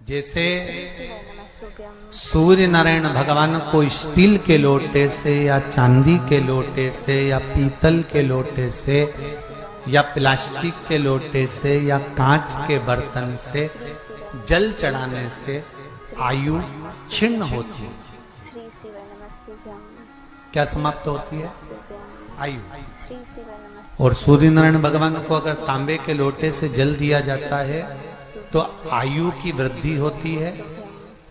जैसे सूर्य नारायण भगवान को स्टील के लोटे से या चांदी के लोटे से या पीतल के लोटे से या प्लास्टिक के लोटे से या कांच के बर्तन से जल चढ़ाने से आयु छिन्न होती है। क्या समाप्त होती है? आयु। और सूर्य नारायण भगवान को अगर तांबे के लोटे से जल दिया जाता है तो आयु की वृद्धि होती है,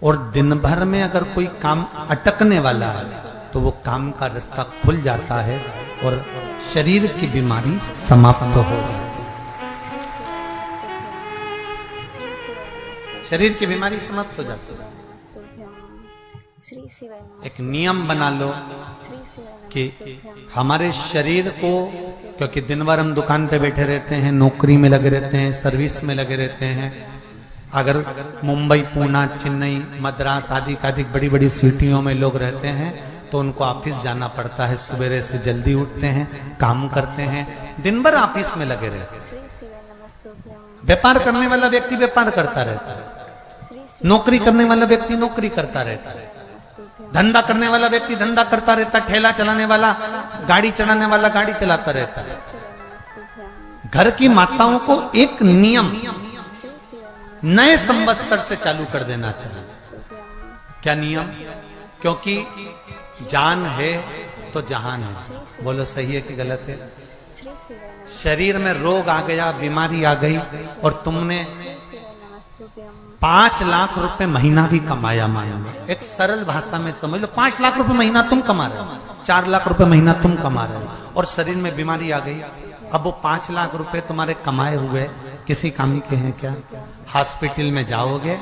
और दिन भर में अगर कोई काम अटकने वाला है तो वो काम का रास्ता खुल जाता है और शरीर की बीमारी समाप्त हो जाती है। शरीर की बीमारी समाप्त हो जाती है। एक नियम बना लो कि हमारे शरीर को, क्योंकि दिन भर हम दुकान पे बैठे रहते हैं, नौकरी में लगे रहते हैं, सर्विस में लगे रहते हैं। अगर मुंबई, पूना, चेन्नई, मद्रास आदि अधिक बड़ी बड़ी सिटियों में लोग रहते हैं तो उनको ऑफिस जाना पड़ता है। सवेरे से जल्दी उठते हैं, काम करते हैं, दिन भर ऑफिस में लगे रहते हैं। व्यापार करने वाला व्यक्ति व्यापार करता रहता है, नौकरी करने वाला व्यक्ति नौकरी करता रहता है, धंधा करने वाला व्यक्ति धंधा करता रहता है, ठेला चलाने वाला, गाड़ी चलाने वाला गाड़ी चलाता रहता है। घर की माताओं को एक नियम नए संवत्सर से चालू कर देना चाहिए। क्या नियम? क्योंकि जान है तो जहान है। बोलो सही है कि गलत है? शरीर में रोग आ गया, बीमारी आ गई और तुमने 5 लाख रुपए महीना भी कमाया, मान लो, एक सरल भाषा में समझ लो, 5 लाख रुपए महीना तुम कमा रहे हो, 4 लाख रुपए महीना तुम कमा रहे हो, और शरीर में बीमारी आ गई। अब वो 5 लाख रुपए तुम्हारे कमाए हुए किसी काम के हैं क्या? हॉस्पिटल में जाओगे,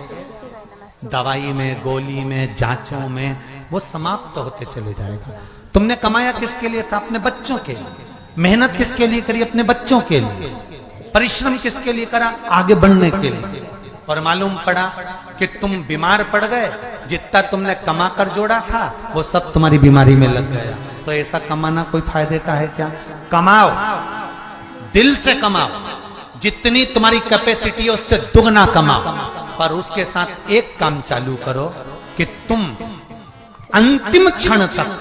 दवाई में, गोली में, जांचों में वो समाप्त होते चले जाएगा। तुमने कमाया किसके लिए था? अपने बच्चों के लिए। मेहनत किसके लिए करी? अपने बच्चों के लिए। परिश्रम किसके लिए करा? आगे बढ़ने के लिए। और मालूम पड़ा कि तुम बीमार पड़ गए, जितना तुमने कमा कर जोड़ा था वो सब तुम्हारी बीमारी में लग गया। तो ऐसा कमाना कोई फायदे का है क्या? कमाओ, दिल से कमाओ, जितनी तुम्हारी कैपेसिटी है उससे दुगना कमाओ, पर उसके साथ एक काम चालू करो कि तुम अंतिम क्षण तक,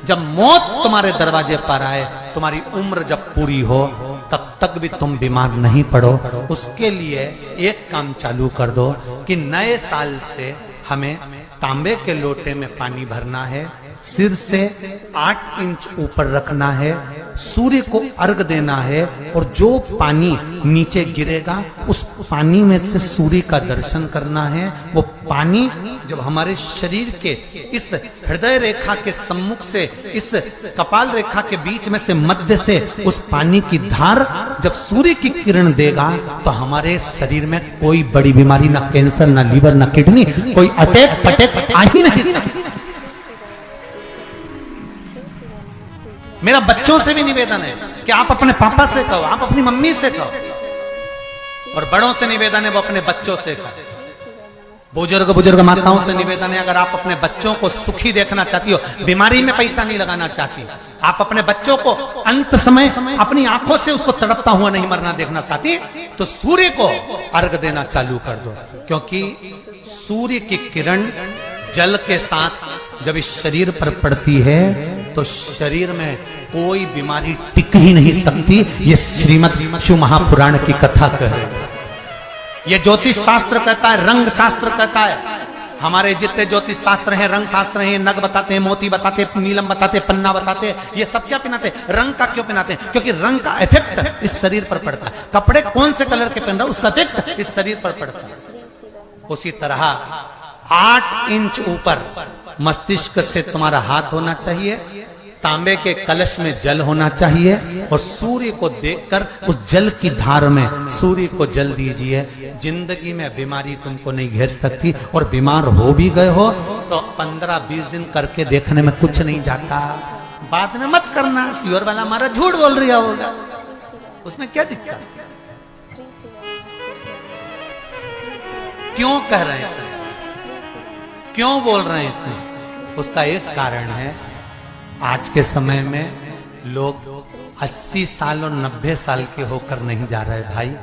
जब मौत तुम्हारे दरवाजे पर आए, तुम्हारी उम्र जब पूरी हो, तब तक भी तुम बीमार नहीं पड़ो। उसके लिए एक काम चालू कर दो कि नए साल से हमें तांबे के लोटे में पानी भरना है, सिर से 8 इंच ऊपर रखना है, सूर्य को अर्घ देना है, और जो पानी नीचे गिरेगा उस पानी में से सूर्य का दर्शन करना है। वो पानी जब हमारे शरीर के इस हृदय रेखा के सम्मुख से, इस कपाल रेखा के बीच में से, मध्य से उस पानी की धार जब सूर्य की किरण देगा तो हमारे शरीर में कोई बड़ी बीमारी, ना कैंसर, ना लीवर, ना किडनी, कोई अटैक पटैक आ ही नहीं सकती। मेरा बच्चों से भी निवेदन है कि आप अपने पापा से कहो, आप अपनी मम्मी से कहो, और बड़ों से निवेदन है वो अपने बच्चों से कहो। बुजुर्ग माताओं से निवेदन है, अगर आप अपने बच्चों को सुखी देखना चाहती हो, बीमारी में पैसा नहीं लगाना चाहती, आप अपने बच्चों को अंत समय अपनी आंखों से उसको तड़पता हुआ नहीं मरना देखना चाहती, तो सूर्य को अर्घ देना चालू कर दो। क्योंकि सूर्य की किरण जल के साथ जब इस शरीर पर पड़ती है तो शरीर में कोई बीमारी टिक ही नहीं सकती। ये श्रीमद् शिव महापुराण की कथा कह रहे हैं। ये ज्योतिष शास्त्र कहता है, रंग शास्त्र कहता है। हमारे जितने ज्योतिष शास्त्र हैं, रंग शास्त्र हैं, नग बताते हैं, मोती बताते हैं, नीलम बताते हैं, पन्ना बताते हैं, ये सब क्या पहनाते हैं? रंग का क्यों पहनाते हैं? क्योंकि रंग का इफेक्ट इस शरीर पर पड़ता है। कपड़े कौन से कलर के पहन रहा है उसका इफेक्ट इस शरीर पर पड़ता है। उसी तरह 8 इंच ऊपर मस्तिष्क से तुम्हारा हाथ होना चाहिए, तांबे के कलश में जल होना चाहिए, और सूर्य को देखकर उस जल की धार में सूर्य को जल दीजिए। जिंदगी में बीमारी तुमको नहीं घेर सकती, और बीमार हो भी गए हो तो 15-20 दिन करके देखने में कुछ नहीं जाता। बाद में मत करना, श्योर वाला हमारा झूठ बोल रहा होगा, उसमें क्या दिक्कत? क्यों कह रहे हैं, क्यों बोल रहे हैं? उसका एक कारण है, आज के समय में लोग 80 साल और 90 साल के होकर नहीं जा रहे भाई,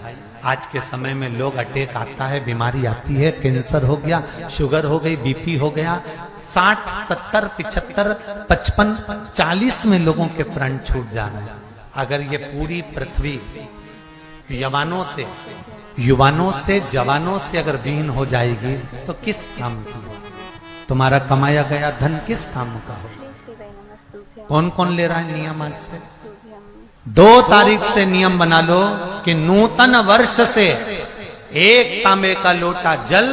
आज के समय में लोग अटैक आता है, बीमारी आती है, कैंसर हो गया, शुगर हो गई, बीपी हो गया, 60, 70, 75, 55, 40 में लोगों के प्राण छूट जाना है। अगर ये पूरी पृथ्वी युवानों से जवानों से अगर विहीन हो जाएगी तो किस काम की? तुम्हारा कमाया गया धन किस काम का हो? कौन कौन ले रहा है नियम आज से? 2 तारीख से नियम बना लो कि नूतन वर्ष से 1 तांबे का लोटा जल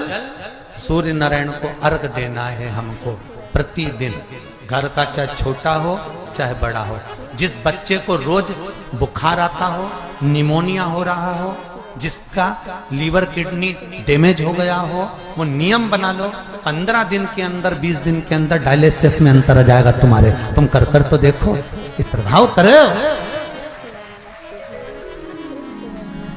सूर्य नारायण को अर्घ देना है हमको प्रतिदिन। घर का चाहे छोटा हो चाहे बड़ा हो, जिस बच्चे को रोज बुखार आता हो, निमोनिया हो रहा हो, जिसका लीवर किडनी डैमेज हो गया हो, वो नियम बना लो 15 दिन के अंदर 20 दिन के अंदर डायलिसिस में अंतर आ जाएगा तुम्हारे। तुम कर तो देखो, ये प्रभाव करे।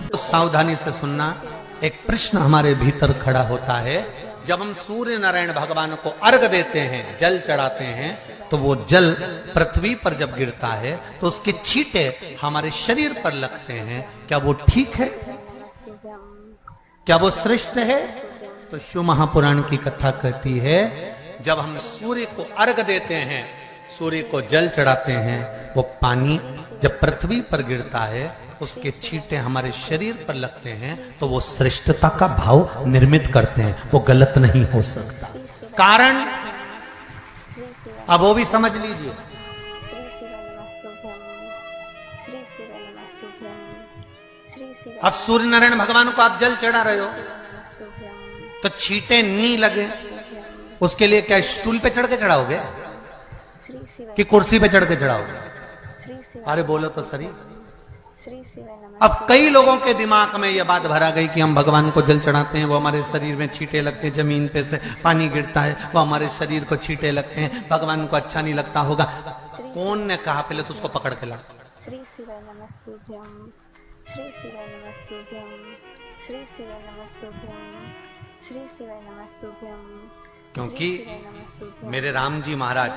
तो सावधानी से सुनना, एक प्रश्न हमारे भीतर खड़ा होता है। जब हम सूर्य नारायण भगवान को अर्घ देते हैं, जल चढ़ाते हैं, तो वो जल पृथ्वी पर जब गिरता है तो उसके छींटे हमारे शरीर पर लगते हैं। क्या वो ठीक है? क्या वो श्रेष्ठ है? तो शिव महापुराण की कथा कहती है, जब हम सूर्य को अर्घ देते हैं, सूर्य को जल चढ़ाते हैं, वो पानी जब पृथ्वी पर गिरता है, उसके छींटे हमारे शरीर पर लगते हैं, तो वो श्रेष्ठता का भाव निर्मित करते हैं। वो गलत नहीं हो सकता। कारण अब वो भी समझ लीजिए। अब सूर्य नारायण भगवान को आप जल चढ़ा रहे हो तो छींटे नहीं लगे, उसके लिए क्या स्टूल पे चढ़ के चढ़ाओगे कि कुर्सी पे चढ़ के चढ़ाओगे? अरे बोलो तो सही। अब कई लोगों के दिमाग में यह बात भरा गई कि हम भगवान को जल चढ़ाते हैं, वो हमारे शरीर में छींटे लगते हैं, जमीन पे से पानी गिरता है, वो हमारे शरीर को छींटे लगते हैं, भगवान को अच्छा नहीं लगता होगा। कौन ने कहा? पहले तो उसको पकड़ के ला। श्री शिवाय नमस्तुभ्यं, श्री शिवाय नमस्तुभ्यं, श्री शिवाय नमस्तुभ्यं, श्री शिवाय नमस्तुभ्यं। क्योंकि मेरे राम जी महाराज,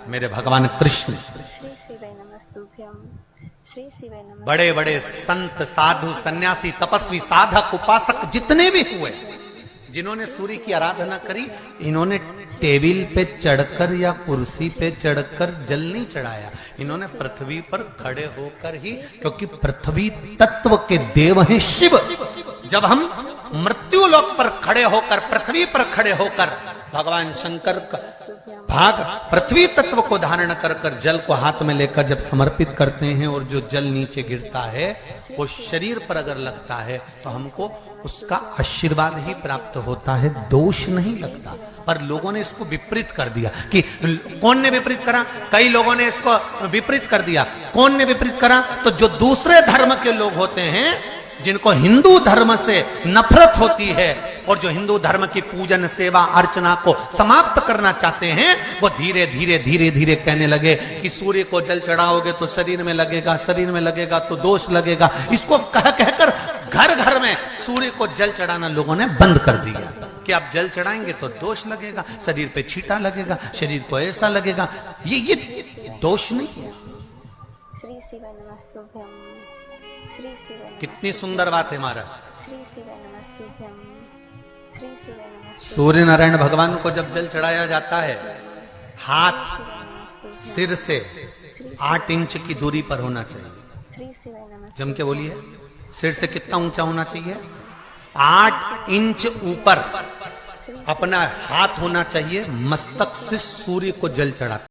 मेरे भगवान कृष्ण, श्री शिवाय नमस्तुभ्यं, श्री शिवाय नमस्तुभ्यं। बड़े बड़े संत, साधु, सन्यासी, तपस्वी, साधक, उपासक जितने भी हुए, जिन्होंने सूर्य की आराधना करी, इन्होंने टेबल पे चढ़कर या कुर्सी पे चढ़कर जल नहीं चढ़ाया। इन्होंने पृथ्वी पर खड़े होकर ही, क्योंकि पृथ्वी तत्व के देव हैं शिव। जब हम मृत्यु लोक पर खड़े होकर, पृथ्वी पर खड़े होकर भगवान शंकर का भाग पृथ्वी तत्व को धारण कर कर जल को हाथ में लेकर जब समर्पित करते हैं, और जो जल नीचे गिरता है वो शरीर पर अगर लगता है तो हमको उसका आशीर्वाद ही प्राप्त होता है, दोष नहीं लगता। पर लोगों ने इसको विपरीत कर दिया। कि कौन ने विपरीत करा? कई लोगों ने इसको विपरीत कर दिया। कौन ने विपरीत करा? तो जो दूसरे धर्म के लोग होते हैं, जिनको हिंदू धर्म से नफरत होती है और जो हिंदू धर्म की पूजन, सेवा, अर्चना को समाप्त करना चाहते हैं, वो धीरे धीरे धीरे धीरे कहने लगे कि सूर्य को जल चढ़ाओगे तो शरीर में लगेगा, शरीर में लगेगा तो दोष लगेगा। इसको कह कहकर घर घर में सूर्य को जल चढ़ाना लोगों ने बंद कर दिया कि आप जल चढ़ाएंगे तो दोष लगेगा, शरीर पे छींटा लगेगा, शरीर को ऐसा लगेगा। ये दोष नहीं है। श्री शिवाय नमस्तुभ्यं, श्री शिवाय। कितनी सुंदर बात है महाराज। श्री शिवाय नमस्तुभ्यं, श्री शिवाय नमस्तुभ्यं। सूर्य नारायण भगवान को जब जल चढ़ाया जाता है, हाथ सिर से 8 इंच की दूरी पर होना चाहिए। श्री शिवाय नमस्तुभ्यं। जम के बोलिए, सिर से कितना ऊंचा होना चाहिए? 8 इंच ऊपर अपना हाथ होना चाहिए, मस्तक से सूर्य को जल चढ़ाते।